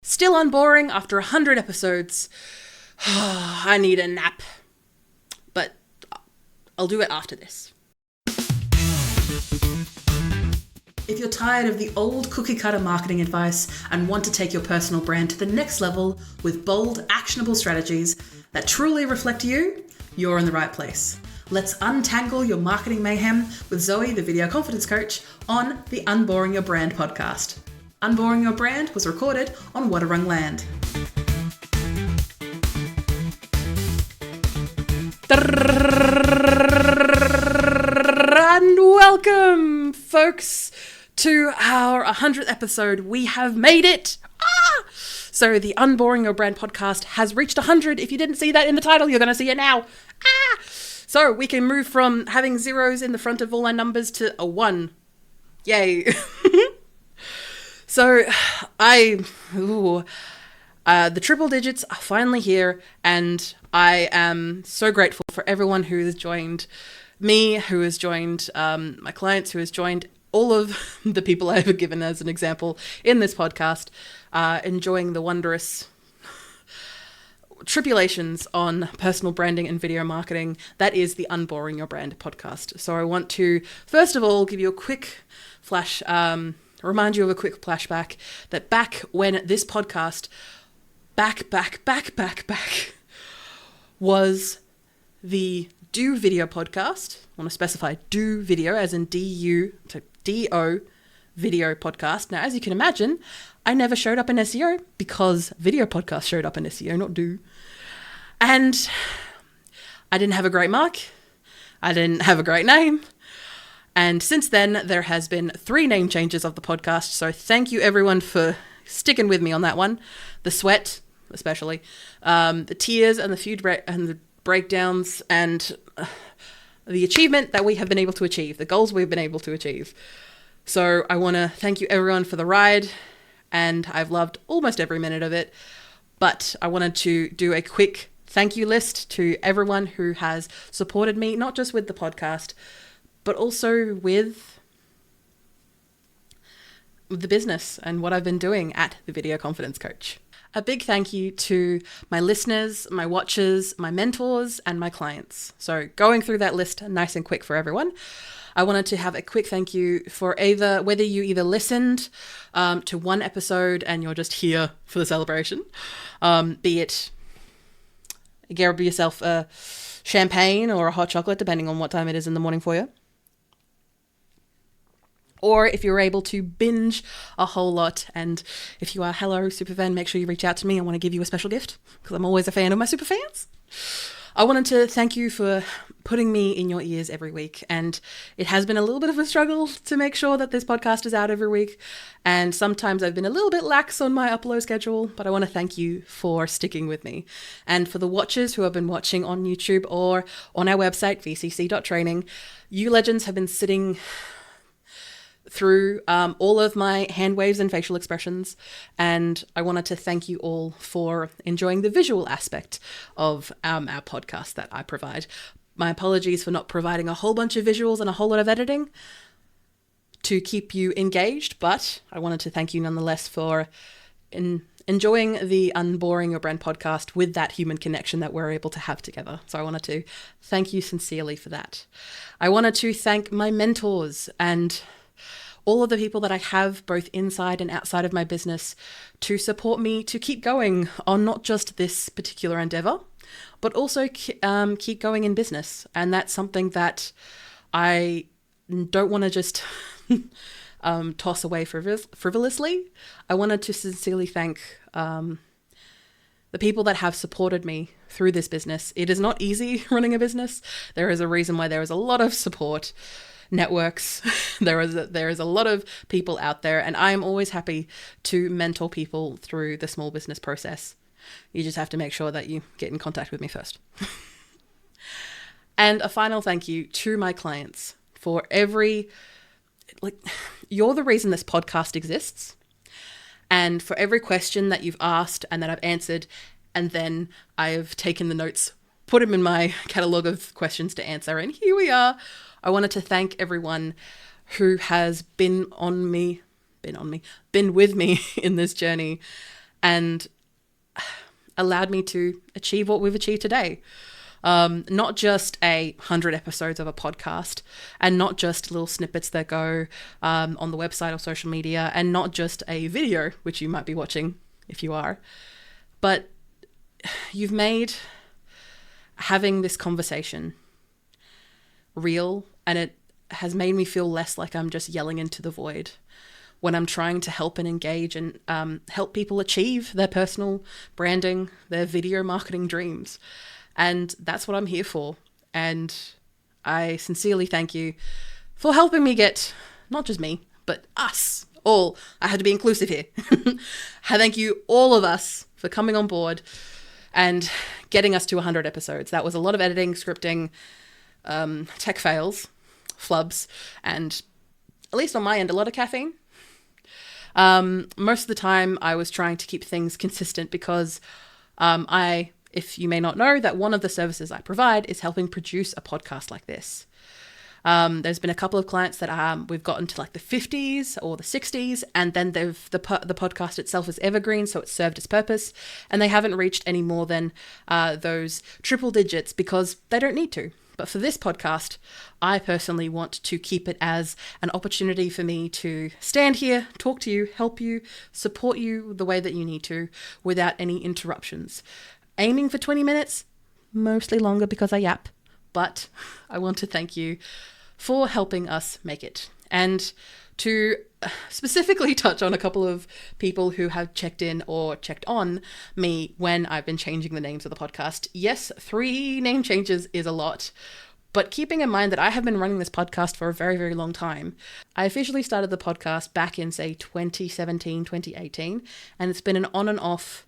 Still unboring after 100 episodes. I need a nap. But I'll do it after this. If you're tired of the old cookie-cutter marketing advice and want to take your personal brand to the next level with bold, actionable strategies that truly reflect you, you're in the right place. Let's untangle your marketing mayhem with Zoe, the video confidence coach, on the Unboring Your Brand podcast. Unboring Your Brand was recorded on Wadawurrung land. And welcome, folks, to our 100th episode. We have made it! So the Unboring Your Brand podcast has reached 100. If you didn't see that in the title, you're going to see it now. So we can move from having zeros in the front of all our numbers to a 1. Yay. So the triple digits are finally here, and I am so grateful for everyone who has joined me, who has joined my clients, who has joined all of the people I've given as an example in this podcast, enjoying the wondrous tribulations on personal branding and video marketing. That is the Unboring Your Brand podcast. So I want to, first of all, give you a quick remind you of a quick flashback that back when this podcast, back, was the Do Video podcast. I want to specify Do Video as in D-O video podcast. Now, as you can imagine, I never showed up in SEO because video podcast showed up in SEO, not Do. And I didn't have a great mark. I didn't have a great name. And since then, there has been 3 name changes of the podcast. So thank you everyone for sticking with me on that one. The sweat, especially, the tears and the breakdowns, and the achievement that we have been able to achieve, the goals we've been able to achieve. So I want to thank you everyone for the ride, and I've loved almost every minute of it. But I wanted to do a quick thank you list to everyone who has supported me, not just with the podcast, but also with the business and what I've been doing at the Video Confidence Coach. A big thank you to my listeners, my watchers, my mentors, and my clients. So going through that list nice and quick for everyone, I wanted to have a quick thank you for whether you either listened to one episode and you're just here for the celebration, be it grab yourself a champagne or a hot chocolate, depending on what time it is in the morning for you. Or if you're able to binge a whole lot, and if you are hello superfan, make sure you reach out to me. I want to give you a special gift because I'm always a fan of my superfans. I wanted to thank you for putting me in your ears every week, and it has been a little bit of a struggle to make sure that this podcast is out every week, and sometimes I've been a little bit lax on my upload schedule, but I want to thank you for sticking with me. And for the watchers who have been watching on YouTube or on our website, vcc.training, you legends have been sitting through all of my hand waves and facial expressions, and I wanted to thank you all for enjoying the visual aspect of our podcast that I provide. My apologies for not providing a whole bunch of visuals and a whole lot of editing to keep you engaged, but I wanted to thank you nonetheless for enjoying the Unboring Your Brand podcast with that human connection that we're able to have together. So I wanted to thank you sincerely for that. I wanted to thank my mentors and all of the people that I have both inside and outside of my business to support me to keep going on not just this particular endeavor, but also keep going in business. And that's something that I don't want to just toss away frivolously. I wanted to sincerely thank the people that have supported me through this business. It is not easy running a business. There is a reason why there is a lot of support networks. There is a lot of people out there, and I am always happy to mentor people through the small business process. You just have to make sure that you get in contact with me first. And a final thank you to my clients for you're the reason this podcast exists, and for every question that you've asked and that I've answered, and then I've taken the notes, put them in my catalog of questions to answer, and here we are. I wanted to thank everyone who has been with me in this journey and allowed me to achieve what we've achieved today. Not just 100 episodes of a podcast, and not just little snippets that go on the website or social media, and not just a video, which you might be watching if you are, but you've made having this conversation real, and it has made me feel less like I'm just yelling into the void when I'm trying to help and engage and help people achieve their personal branding, their video marketing dreams. And that's what I'm here for. And I sincerely thank you for helping me get, not just me, but us all. I had to be inclusive here. I thank you, all of us, for coming on board and getting us to 100 episodes. That was a lot of editing, scripting, tech fails, flubs, and at least on my end, a lot of caffeine. Most of the time I was trying to keep things consistent because if you may not know, that one of the services I provide is helping produce a podcast like this. There's been a couple of clients that we've gotten to like the 50s or the 60s, and then the podcast itself is evergreen, so it's served its purpose, and they haven't reached any more than those triple digits because they don't need to. But for this podcast, I personally want to keep it as an opportunity for me to stand here, talk to you, help you, support you the way that you need to without any interruptions. Aiming for 20 minutes, mostly longer because I yap, but I want to thank you for helping us make it. And to specifically touch on a couple of people who have checked in or checked on me when I've been changing the names of the podcast. Yes, 3 name changes is a lot, but keeping in mind that I have been running this podcast for a very, very long time. I officially started the podcast back in, say, 2017, 2018, and it's been an on and off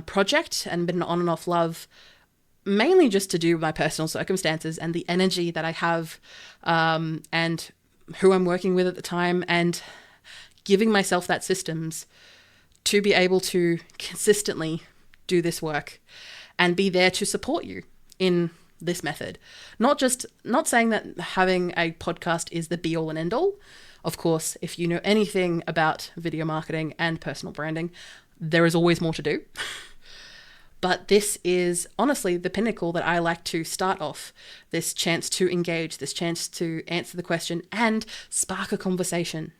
project and been an on and off love, mainly just to do with my personal circumstances and the energy that I have and who I'm working with at the time, and giving myself that systems to be able to consistently do this work and be there to support you in this method. Not saying that having a podcast is the be all and end all. Of course, if you know anything about video marketing and personal branding, there is always more to do. But this is honestly the pinnacle that I like to start off, this chance to engage, this chance to answer the question and spark a conversation.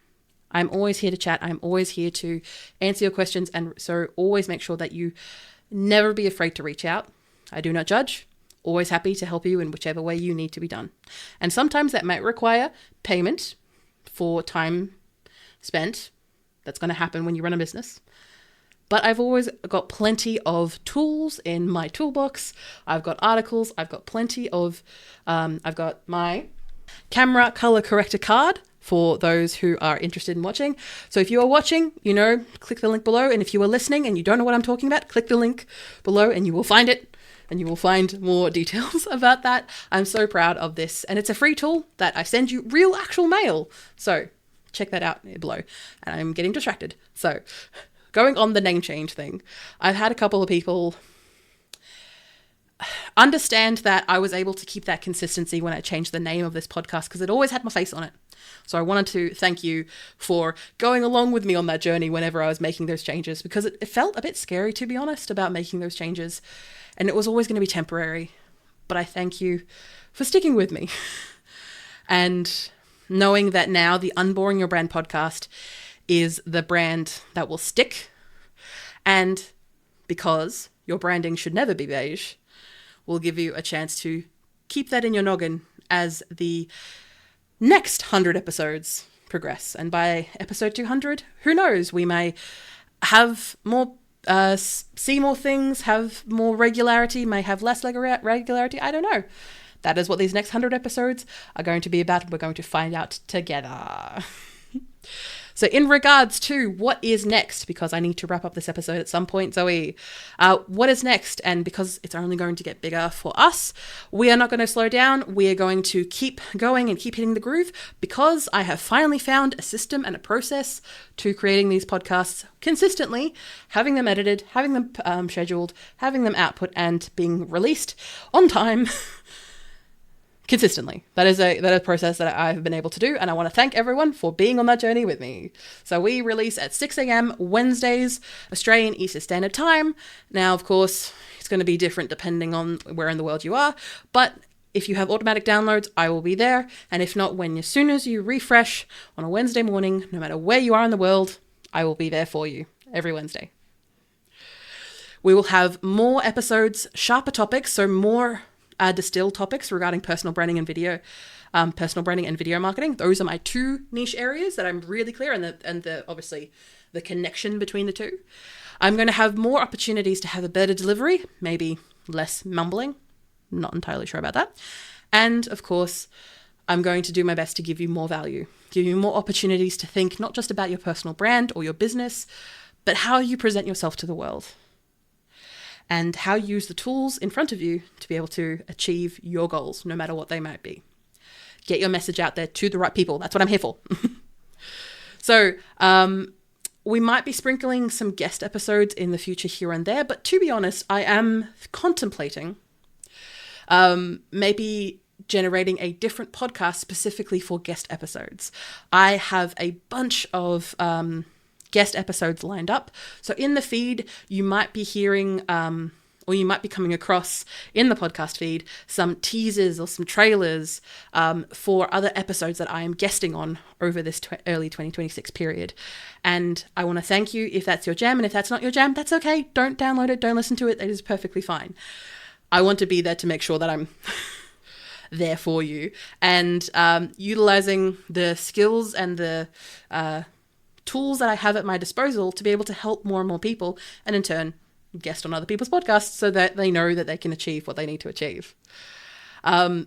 I'm always here to chat. I'm always here to answer your questions. And so always make sure that you never be afraid to reach out. I do not judge. Always happy to help you in whichever way you need to be done. And sometimes that might require payment for time spent. That's going to happen when you run a business. But I've always got plenty of tools in my toolbox. I've got articles. I've got plenty of, I've got my camera color corrector card for those who are interested in watching. So if you are watching, click the link below. And if you are listening and you don't know what I'm talking about, click the link below and you will find it. And you will find more details about that. I'm so proud of this. And it's a free tool that I send you real actual mail. So check that out below. And I'm getting distracted. So going on the name change thing, I've had a couple of people understand that I was able to keep that consistency when I changed the name of this podcast because it always had my face on it. So I wanted to thank you for going along with me on that journey whenever I was making those changes, because it felt a bit scary, to be honest, about making those changes. And it was always going to be temporary. But I thank you for sticking with me and knowing that now the Unboring Your Brand podcast is the brand that will stick. And because your branding should never be beige, we'll give you a chance to keep that in your noggin as the next 100 episodes progress. And by episode 200, who knows, we may have more, see more things, have more regularity, may have less regularity. I don't know. That is what these next 100 episodes are going to be about. We're going to find out together. So in regards to what is next, because I need to wrap up this episode at some point, Zoe, what is next? And because it's only going to get bigger for us, we are not going to slow down. We are going to keep going and keep hitting the groove, because I have finally found a system and a process to creating these podcasts consistently, having them edited, having them scheduled, having them output and being released on time consistently. That is a process that I've been able to do, and I want to thank everyone for being on that journey with me. So we release at 6 a.m. Wednesdays, Australian Eastern Standard Time. Now, of course, it's going to be different depending on where in the world you are, but if you have automatic downloads, I will be there. And if not, as soon as you refresh on a Wednesday morning, no matter where you are in the world, I will be there for you every Wednesday. We will have more episodes, sharper topics, so more distilled topics regarding personal branding and video marketing. Those are my two niche areas that I'm really clear, and the obviously the connection between the two. I'm going to have more opportunities to have a better delivery, maybe less mumbling. Not entirely sure about that. And of course, I'm going to do my best to give you more value, give you more opportunities to think not just about your personal brand or your business, but how you present yourself to the world and how you use the tools in front of you to be able to achieve your goals, no matter what they might be. Get your message out there to the right people. That's what I'm here for. So, we might be sprinkling some guest episodes in the future here and there, but to be honest, I am contemplating maybe generating a different podcast specifically for guest episodes. I have a bunch of guest episodes lined up. So in the feed, you might be hearing, or you might be coming across in the podcast feed, some teasers or some trailers for other episodes that I am guesting on over this early 2026 period. And I want to thank you if that's your jam. And if that's not your jam, that's okay. Don't download it. Don't listen to it. It is perfectly fine. I want to be there to make sure that I'm there for you and utilizing the skills and the tools that I have at my disposal to be able to help more and more people, and in turn guest on other people's podcasts so that they know that they can achieve what they need to achieve.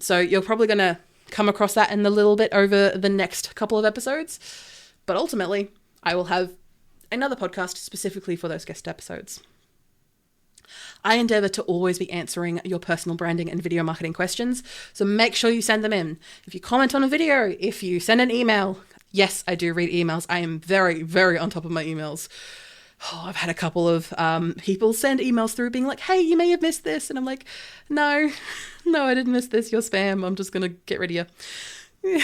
So you're probably going to come across that in a little bit over the next couple of episodes, but ultimately I will have another podcast specifically for those guest episodes. I endeavor to always be answering your personal branding and video marketing questions, so make sure you send them in. If you comment on a video, if you send an email, yes, I do read emails. I am very, very on top of my emails. Oh, I've had a couple of people send emails through being like, hey, you may have missed this. And I'm like, no, I didn't miss this. You're spam. I'm just going to get rid of you.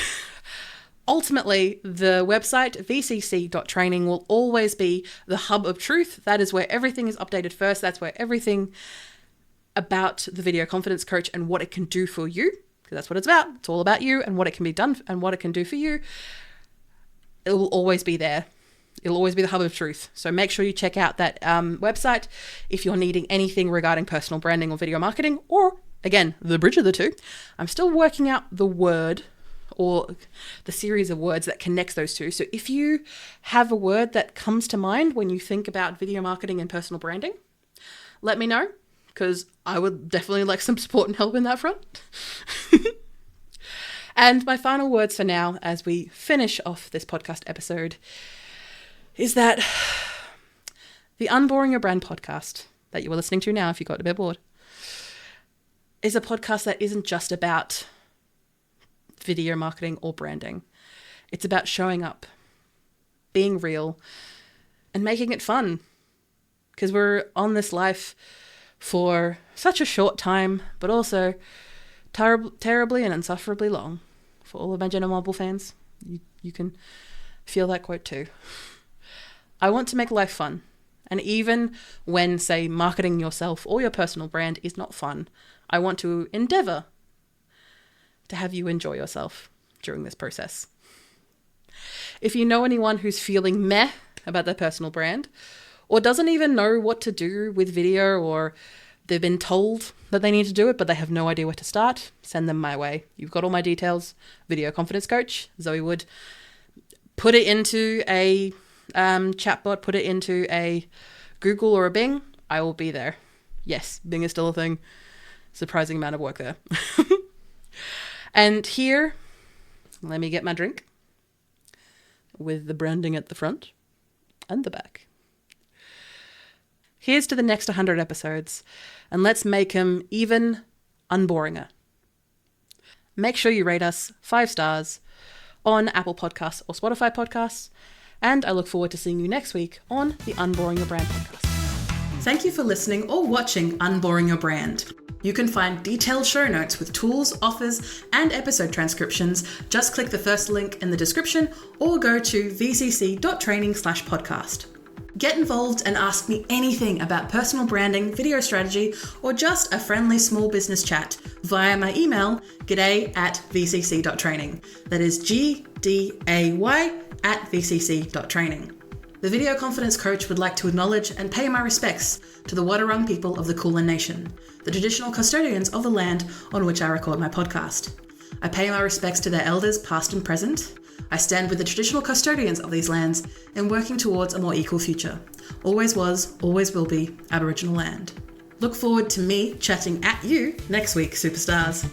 Ultimately, the website vcc.training will always be the hub of truth. That is where everything is updated first. That's where everything about the Video Confidence Coach and what it can do for you, because that's what it's about. It's all about you and what it can be done and what it can do for you. It will always be there. It'll always be the hub of truth. So make sure you check out that website if you're needing anything regarding personal branding or video marketing, or again, the bridge of the two. I'm still working out the word or the series of words that connects those two. So if you have a word that comes to mind when you think about video marketing and personal branding, let me know, because I would definitely like some support and help in that front. And my final words for now, as we finish off this podcast episode, is that the Unboring Your Brand podcast that you are listening to now, if you got a bit bored, is a podcast that isn't just about video marketing or branding. It's about showing up, being real, and making it fun. Because we're on this life for such a short time, but also terribly and insufferably long. For all of my Jenna Marble fans, you can feel that quote too. I want to make life fun. And even when, say, marketing yourself or your personal brand is not fun, I want to endeavor to have you enjoy yourself during this process. If you know anyone who's feeling meh about their personal brand, or doesn't even know what to do with video, or they've been told that they need to do it, but they have no idea where to start, send them my way. You've got all my details. Video Confidence Coach, Zoe Wood. Put it into a chatbot, put it into a Google or a Bing. I will be there. Yes, Bing is still a thing. Surprising amount of work there. And here, let me get my drink with the branding at the front and the back. Here's to the next 100 episodes, and let's make them even unboringer. Make sure you rate us 5 stars on Apple Podcasts or Spotify Podcasts, and I look forward to seeing you next week on the Unboring Your Brand podcast. Thank you for listening or watching Unboring Your Brand. You can find detailed show notes with tools, offers, and episode transcriptions. Just click the first link in the description or go to vcc.training/podcast. Get involved and ask me anything about personal branding, video strategy, or just a friendly small business chat via my email, g'day@vcc.training. That is gday@vcc.training. The Video Confidence Coach would like to acknowledge and pay my respects to the Wadawurrung people of the Kulin Nation, the traditional custodians of the land on which I record my podcast. I pay my respects to their elders past and present. I stand with the traditional custodians of these lands in working towards a more equal future. Always was, always will be Aboriginal land. Look forward to me chatting at you next week, superstars.